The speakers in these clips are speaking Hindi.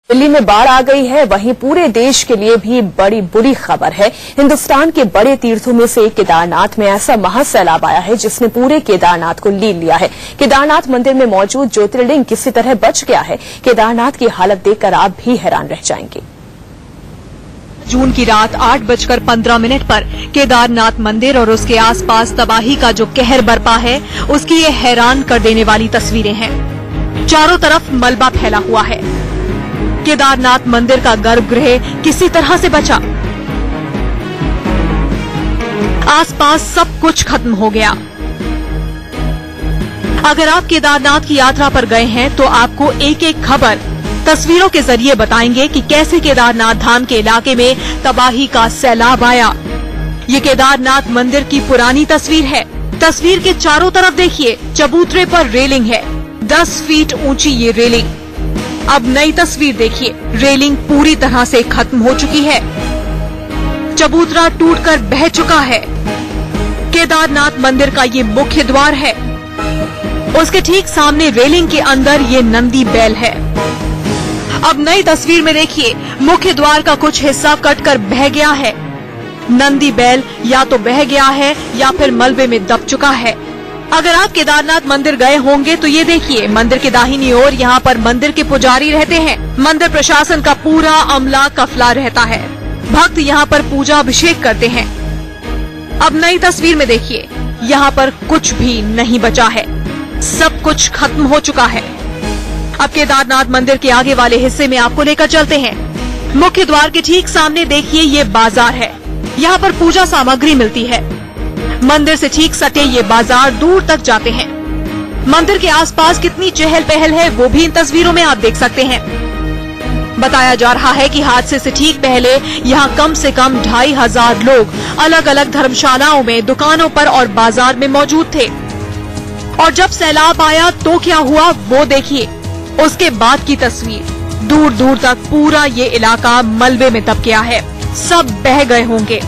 दिल्ली में बाढ़ आ गई है, वहीं पूरे देश के लिए भी बड़ी बुरी खबर है। हिंदुस्तान के बड़े तीर्थों में से एक केदारनाथ में ऐसा महासैलाब आया है जिसने पूरे केदारनाथ को लीन लिया है। केदारनाथ मंदिर में मौजूद ज्योतिर्लिंग किसी तरह बच गया है। केदारनाथ की हालत देखकर आप भी हैरान रह जाएंगे। जून की रात 8:15 पर केदारनाथ मंदिर और उसके आसपास तबाही का जो कहर बरपा है, उसकी ये हैरान कर देने वाली तस्वीरें हैं। चारों तरफ मलबा फैला हुआ है। केदारनाथ मंदिर का गर्भगृह किसी तरह से बचा। आसपास सब कुछ खत्म हो गया। अगर आप केदारनाथ की यात्रा पर गए हैं तो आपको एक एक खबर तस्वीरों के जरिए बताएंगे कि कैसे केदारनाथ धाम के इलाके में तबाही का सैलाब आया। ये केदारनाथ मंदिर की पुरानी तस्वीर है। तस्वीर के चारों तरफ देखिए, चबूतरे पर रेलिंग है, 10 फीट ऊंची ये रेलिंग। अब नई तस्वीर देखिए, रेलिंग पूरी तरह से खत्म हो चुकी है। चबूतरा टूटकर बह चुका है। केदारनाथ मंदिर का ये मुख्य द्वार है। उसके ठीक सामने रेलिंग के अंदर ये नंदी बैल है। अब नई तस्वीर में देखिए, मुख्य द्वार का कुछ हिस्सा कटकर बह गया है। नंदी बैल या तो बह गया है या फिर मलबे में दब चुका है। अगर आप केदारनाथ मंदिर गए होंगे तो ये देखिए, मंदिर के दाहिनी ओर यहाँ पर मंदिर के पुजारी रहते हैं। मंदिर प्रशासन का पूरा अमला कफला रहता है। भक्त यहाँ पर पूजा अभिषेक करते हैं। अब नई तस्वीर में देखिए, यहाँ पर कुछ भी नहीं बचा है। सब कुछ खत्म हो चुका है। अब केदारनाथ मंदिर के आगे वाले हिस्से में आपको लेकर चलते हैं। मुख्य द्वार के ठीक सामने देखिए, ये बाजार है। यहाँ पर पूजा सामग्री मिलती है। मंदिर से ठीक सटे ये बाजार दूर तक जाते हैं। मंदिर के आसपास कितनी चहल पहल है वो भी इन तस्वीरों में आप देख सकते हैं। बताया जा रहा है कि हादसे से ठीक पहले यहाँ कम से कम 2500 लोग अलग अलग धर्मशालाओं में, दुकानों पर और बाजार में मौजूद थे। और जब सैलाब आया तो क्या हुआ वो देखिए। उसके बाद की तस्वीर, दूर दूर तक पूरा ये इलाका मलबे में दब गया है। सब बह गए होंगे।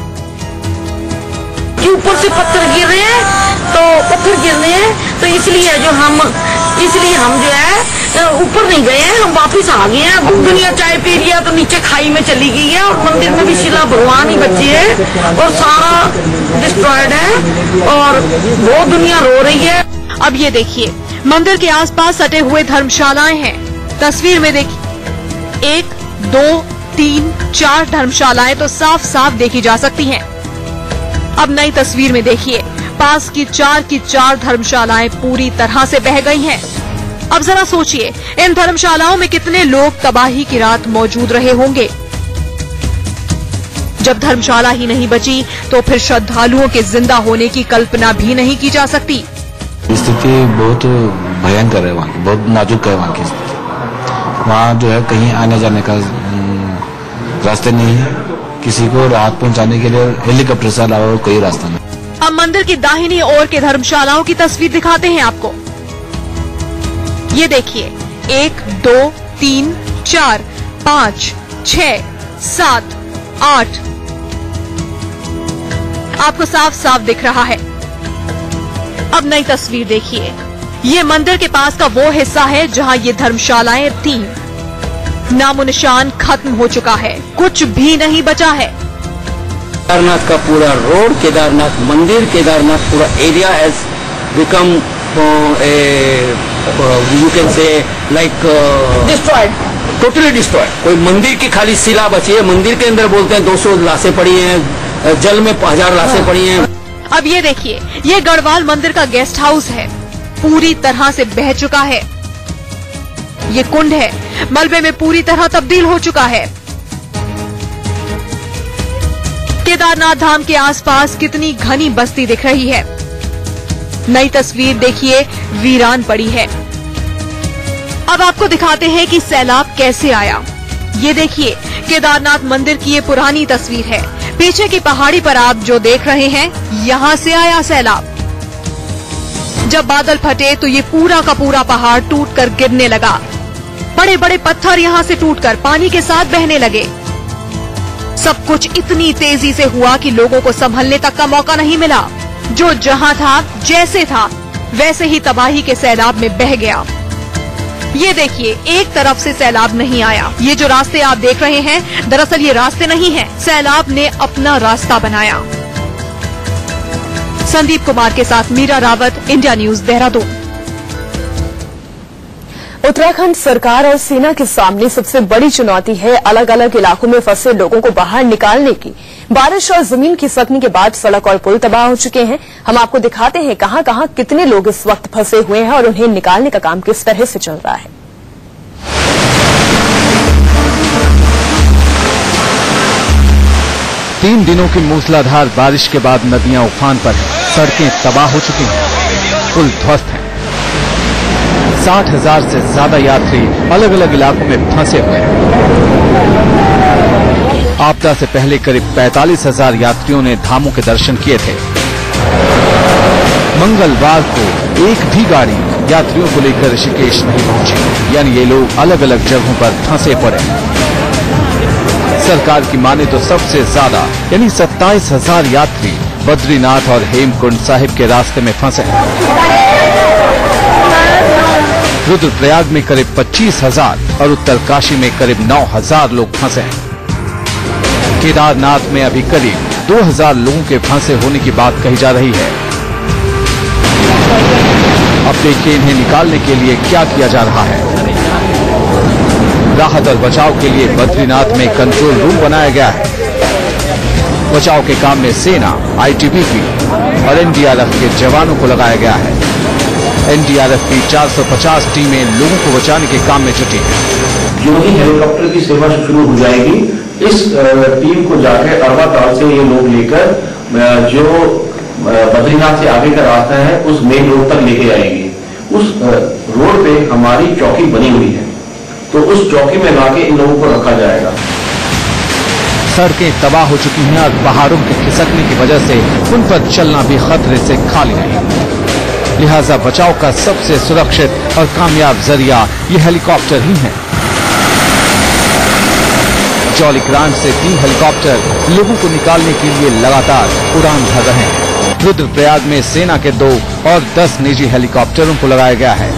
ऊपर से पत्थर गिर रहे हैं तो इसलिए हम जो है ऊपर नहीं गए हैं, हम वापस आ गए हैं। दुनिया चाय पी रही है तो नीचे खाई में चली गई है। और मंदिर में भी शिला भगवान ही बची है और सारा डिस्ट्रॉयड है और वो दुनिया रो रही है। अब ये देखिए, मंदिर के आसपास सटे हुए धर्मशालाएं हैं। तस्वीर में देखिए, 1, 2, 3, 4 धर्मशालाएं तो साफ साफ देखी जा सकती हैं। अब नई तस्वीर में देखिए, पास की 4 धर्मशालाएं पूरी तरह से बह गई हैं। अब जरा सोचिए, इन धर्मशालाओं में कितने लोग तबाही की रात मौजूद रहे होंगे। जब धर्मशाला ही नहीं बची तो फिर श्रद्धालुओं के जिंदा होने की कल्पना भी नहीं की जा सकती। स्थिति बहुत भयंकर है, वहाँ की बहुत नाजुक है। वहाँ की स्थिति, वहाँ जो है कहीं आने जाने का रास्ते नहीं है। किसी को राहत पहुंचाने के लिए हेलीकॉप्टर से अलावा कोई रास्ता नहीं। अब मंदिर की दाहिनी ओर के धर्मशालाओं की तस्वीर दिखाते हैं आपको। ये देखिए, 1, 2, 3, 4, 5, 6, 7, 8 आपको साफ साफ दिख रहा है। अब नई तस्वीर देखिए, ये मंदिर के पास का वो हिस्सा है जहां ये धर्मशालाएं थीं। नामो निशान खत्म हो चुका है, कुछ भी नहीं बचा है। केदारनाथ का पूरा रोड, केदारनाथ मंदिर, केदारनाथ पूरा area has become you can say like destroyed, totally destroyed. कोई मंदिर की खाली शिला बची है। मंदिर के अंदर बोलते हैं 200 लाशें पड़ी हैं, जल में 1000 लाशें पड़ी हैं। अब ये देखिए, ये गढ़वाल मंदिर का गेस्ट हाउस है, पूरी तरह से बह चुका है। ये कुंड है, मलबे में पूरी तरह तब्दील हो चुका है। केदारनाथ धाम के आसपास कितनी घनी बस्ती दिख रही है। नई तस्वीर देखिए, वीरान पड़ी है। अब आपको दिखाते हैं कि सैलाब कैसे आया। ये देखिए, केदारनाथ मंदिर की ये पुरानी तस्वीर है। पीछे की पहाड़ी पर आप जो देख रहे हैं, यहाँ से आया सैलाब। जब बादल फटे तो ये पूरा का पूरा पहाड़ टूटकर गिरने लगा। बड़े बड़े पत्थर यहाँ से टूटकर पानी के साथ बहने लगे। सब कुछ इतनी तेजी से हुआ कि लोगों को संभलने तक का मौका नहीं मिला। जो जहाँ था, जैसे था, वैसे ही तबाही के सैलाब में बह गया। ये देखिए, एक तरफ से सैलाब नहीं आया। ये जो रास्ते आप देख रहे हैं, दरअसल ये रास्ते नहीं हैं, सैलाब ने अपना रास्ता बनाया। संदीप कुमार के साथ मीरा रावत, इंडिया न्यूज, देहरादून। उत्तराखंड सरकार और सेना के सामने सबसे बड़ी चुनौती है अलग अलग इलाकों में फंसे लोगों को बाहर निकालने की। बारिश और जमीन खिसकने के बाद सड़क और पुल तबाह हो चुके हैं। हम आपको दिखाते हैं कहां कहां कितने लोग इस वक्त फंसे हुए हैं और उन्हें निकालने का काम किस तरह से चल रहा है। 3 दिनों की मूसलाधार बारिश के बाद नदियां उफान पर हैं, सड़कें तबाह हो चुकी हैं, पुल ध्वस्त हैं। 60,000 से ज्यादा यात्री अलग अलग इलाकों में फंसे हुए हैं। आपदा से पहले करीब 45,000 यात्रियों ने धामों के दर्शन किए थे। मंगलवार को एक भी गाड़ी यात्रियों को लेकर ऋषिकेश नहीं पहुंची, यानी ये लोग अलग अलग जगहों पर फंसे पड़े। सरकार की माने तो सबसे ज्यादा यानी 27,000 यात्री बद्रीनाथ और हेमकुंड साहिब के रास्ते में फंसे हैं। रुद्रप्रयाग में करीब 25,000 और उत्तरकाशी में करीब 9,000 लोग फंसे हैं। केदारनाथ में अभी करीब 2,000 लोगों के फंसे होने की बात कही जा रही है। अब देखिए इन्हें निकालने के लिए क्या किया जा रहा है। राहत और बचाव के लिए बद्रीनाथ में कंट्रोल रूम बनाया गया है। बचाव के काम में सेना, आईटीबीपी और एनडीआरएफ के जवानों को लगाया गया है। एनडीआरएफ की 450 टीमें लोगों को बचाने के काम में जुटी हैं। जो ही हेलीकॉप्टर की सेवा शुरू हो जाएगी, इस टीम को जाकर अरवा ताल से ये लोग लेकर जो बद्रीनाथ से आगे का रास्ता है उस मेन रोड तक लेके आएंगे। उस रोड पे हमारी चौकी बनी हुई है, तो उस चौकी में लाके इन लोगों को रखा जाएगा। सड़कें तबाह हो चुकी हैं और पहाड़ों के खिसकने की वजह से उन पर चलना भी खतरे से खाली नहीं। लिहाजा बचाव का सबसे सुरक्षित और कामयाब जरिया ये हेलीकॉप्टर ही है। जौलीग्रांट से 3 हेलीकॉप्टर लोगों को निकालने के लिए लगातार उड़ान भर रहे हैं। रुद्रप्रयाग में सेना के 2 और 10 निजी हेलीकॉप्टरों को लगाया गया है।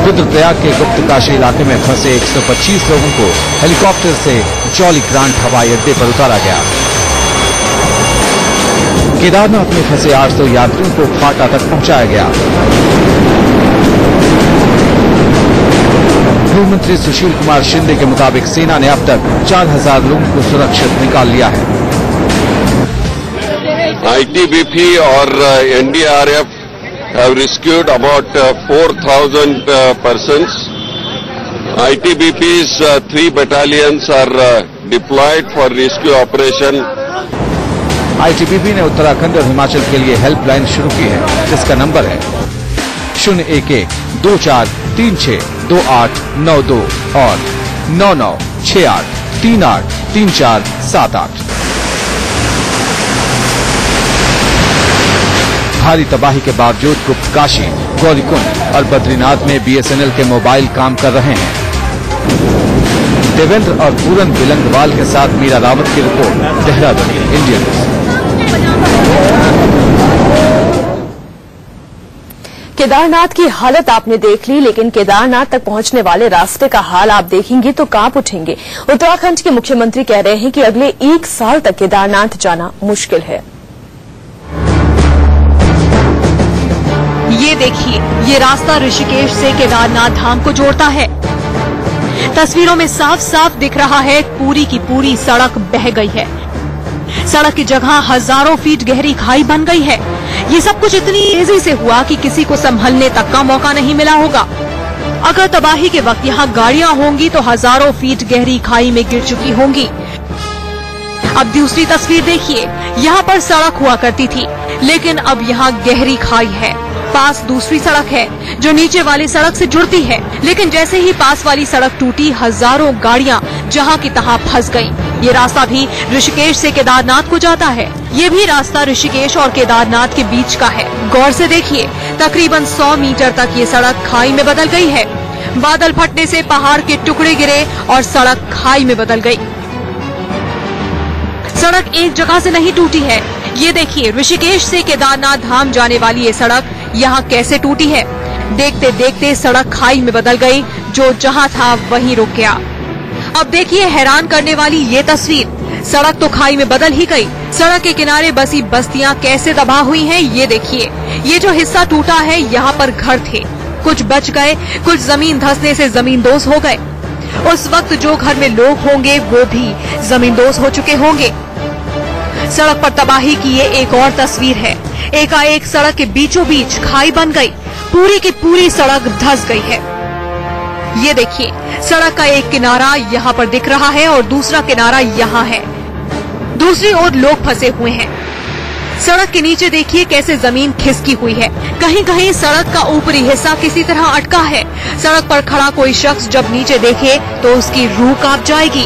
रुद्रप्रयाग के गुप्तकाशी इलाके में फंसे 125 लोगों को हेलीकॉप्टर से जौलीग्रांट हवाई अड्डे पर उतारा गया। केदारनाथ में फंसे 800 यात्रियों को फाटा तक पहुंचाया गया। गृहमंत्री सुशील कुमार शिंदे के मुताबिक सेना ने अब तक 4,000 लोगों को सुरक्षित निकाल लिया है। आईटीबीपी और NDRF have rescued about 4,000 persons. ITBP's 3 battalions are deployed for rescue operation. ITBP ने उत्तराखंड और हिमाचल के लिए हेल्पलाइन शुरू की है, जिसका नंबर है 011-2436-2892 और 9968383478। भारी तबाही के बावजूद गुप्तकाशी, गौरीकुंड और बद्रीनाथ में बीएसएनएल के मोबाइल काम कर रहे हैं। देवेंद्र और पूरन बिलंगवाल के साथ मीरा रावत की report, Dehradun, India news. Kedarnath की हालत आपने देख ली, लेकिन केदारनाथ तक पहुंचने वाले रास्ते का हाल आप देखेंगे तो कांप उठेंगे। उत्तराखंड के मुख्यमंत्री कह रहे हैं कि अगले 1 साल तक केदारनाथ जाना मुश्किल है। ये देखिए, ये रास्ता ऋषिकेश से केदारनाथ धाम को जोड़ता है। तस्वीरों में साफ साफ दिख रहा है पूरी की पूरी सड़क बह गई है। सड़क की जगह हजारों फीट गहरी खाई बन गई है। ये सब कुछ इतनी तेजी से हुआ कि किसी को संभलने तक का मौका नहीं मिला होगा। अगर तबाही के वक्त यहाँ गाड़ियां होंगी तो हजारों फीट गहरी खाई में गिर चुकी होंगी। अब दूसरी तस्वीर देखिए, यहाँ पर सड़क हुआ करती थी, लेकिन अब यहाँ गहरी खाई है। पास दूसरी सड़क है जो नीचे वाली सड़क से जुड़ती है, लेकिन जैसे ही पास वाली सड़क टूटी, हजारों गाड़ियां जहां की तहां फंस गईं। ये रास्ता भी ऋषिकेश से केदारनाथ को जाता है। ये भी रास्ता ऋषिकेश और केदारनाथ के बीच का है। गौर से देखिए, तकरीबन 100 मीटर तक ये सड़क खाई में बदल गई है। बादल फटने से पहाड़ के टुकड़े गिरे और सड़क खाई में बदल गई। सड़क एक जगह से नहीं टूटी है। ये देखिए, ऋषिकेश से केदारनाथ धाम जाने वाली ये सड़क यहाँ कैसे टूटी है। देखते देखते सड़क खाई में बदल गई, जो जहां था वहीं रुक गया। अब देखिए हैरान करने वाली ये तस्वीर, सड़क तो खाई में बदल ही गई, सड़क के किनारे बसी बस्तियां कैसे तबाह हुई हैं ये देखिए। ये जो हिस्सा टूटा है यहाँ पर घर थे, कुछ बच गए, कुछ जमीन धंसने से जमींदोज हो गए। उस वक्त जो घर में लोग होंगे वो भी जमींदोज हो चुके होंगे। सड़क पर तबाही की ये एक और तस्वीर है। एकाएक सड़क के बीचों बीच खाई बन गई, पूरी की पूरी सड़क धंस गई है। ये देखिए, सड़क का एक किनारा यहाँ पर दिख रहा है और दूसरा किनारा यहाँ है, दूसरी ओर लोग फंसे हुए हैं। सड़क के नीचे देखिए कैसे जमीन खिसकी हुई है, कहीं कहीं सड़क का ऊपरी हिस्सा किसी तरह अटका है। सड़क पर खड़ा कोई शख्स जब नीचे देखे तो उसकी रूह कांप जाएगी।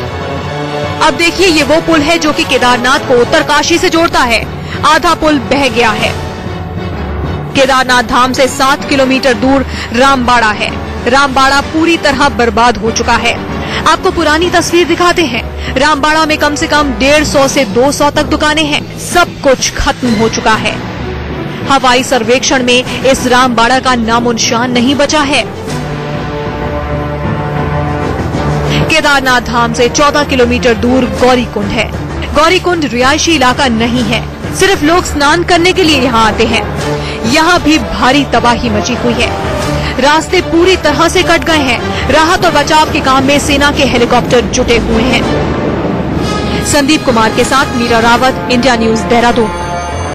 अब देखिए, ये वो पुल है जो कि केदारनाथ को उत्तरकाशी से जोड़ता है। आधा पुल बह गया है। केदारनाथ धाम से 7 किलोमीटर दूर रामबाड़ा है। रामबाड़ा पूरी तरह बर्बाद हो चुका है। आपको पुरानी तस्वीर दिखाते हैं। रामबाड़ा में कम से कम 150 से 200 तक दुकानें हैं। सब कुछ खत्म हो चुका है। हवाई सर्वेक्षण में इस रामबाड़ा का नामो निशान नहीं बचा है। केदारनाथ धाम से 14 किलोमीटर दूर गौरीकुंड है। गौरीकुंड रिहायशी इलाका नहीं है, सिर्फ लोग स्नान करने के लिए यहाँ आते हैं। यहाँ भी भारी तबाही मची हुई है। रास्ते पूरी तरह से कट गए हैं। राहत और बचाव के काम में सेना के हेलीकॉप्टर जुटे हुए हैं। संदीप कुमार के साथ मीरा रावत, इंडिया न्यूज, देहरादून।